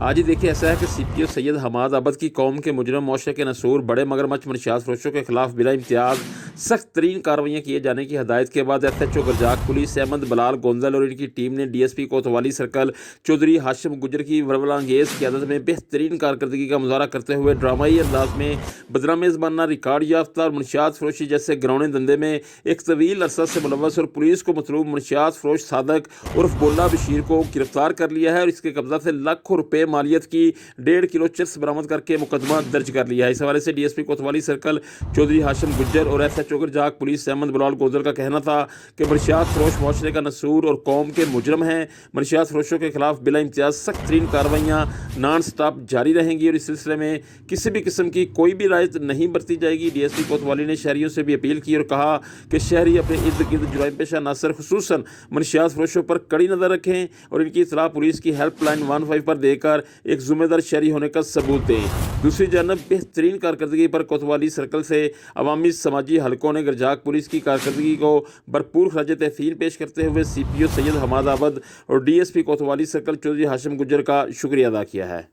आज ही देखिए ऐसा है कि सीपीओ सैयद हमाद अबद की कौम के मुजरम मौशरे के नसूर बड़े मगरमच्छ मनशियात फरोशों के खिलाफ बिला इम्तियाज़ सख्त तरीन कार्रवाइयाँ किए जाने की हदायत के बाद SHO गरजाक पुलिस अहमद बलाल गोंदल और इनकी टीम ने DSP कोतवाली सर्कल चौधरी हाशिम गुजर की वरवलांगेज क़यादत में बेहतरीन कारकर्दगी का मुजाहरा करते हुए ड्रामाई अंदाज में बदनाम ज़माना रिकॉर्ड याफ्ता और मनशियात फरोशी जैसे घिनौने धंधे में एक तवील अरसा से मुलव्वस और पुलिस को मतलूब मनशियात फरोश सादक उर्फ गोला बशीर को गिरफ्तार कर लिया है और इसके कब्जा से लाखों रुपए मालियत की 1.5 किलो चिप्स बरामद करके मुकदमा दर्ज कर लिया है। इस हवाले से DSP कोतवाली सर्कल चौधरी हाशिम गुज्जर और SHO गरजाक पुलिस अहमद बलाल गोंदल का कहना था कि मनशियात फरोश मौशरे का नसूर और कौम के मुजरम हैं। मनशियात फरोशों के खिलाफ बिला इम्तियाज़ सख्त तरीन कार्रवाइयाँ नॉन स्टॉप जारी रहेंगी और इस सिलसिले में किसी भी किस्म की कोई भी राय नहीं बरती जाएगी। DSP कोतवाली ने शहरियों से भी अपील की और कहा कि शहरी अपने इर्द गिर्द जुराइम पेशा नासर खुसूसन मनशियात फरोशों पर कड़ी नज़र रखें और इनकी इत्तला पुलिस की हेल्पलाइन 15 पर देकर एक ज़िम्मेदार शहरी होने का सबूत दें। दूसरी जानब बेहतरीन कारकर्दगी पर कोतवाली सर्कल से अवामी समाजी हलकों ने गरजाक पुलिस की कारकर्दगी को भरपूर खराज तहसीन पेश करते हुए CPO सैयद हमाद अबद और DSP कोतवाली सर्कल चौधरी हाशिम गुजर का शुक्रिया अदा किया है।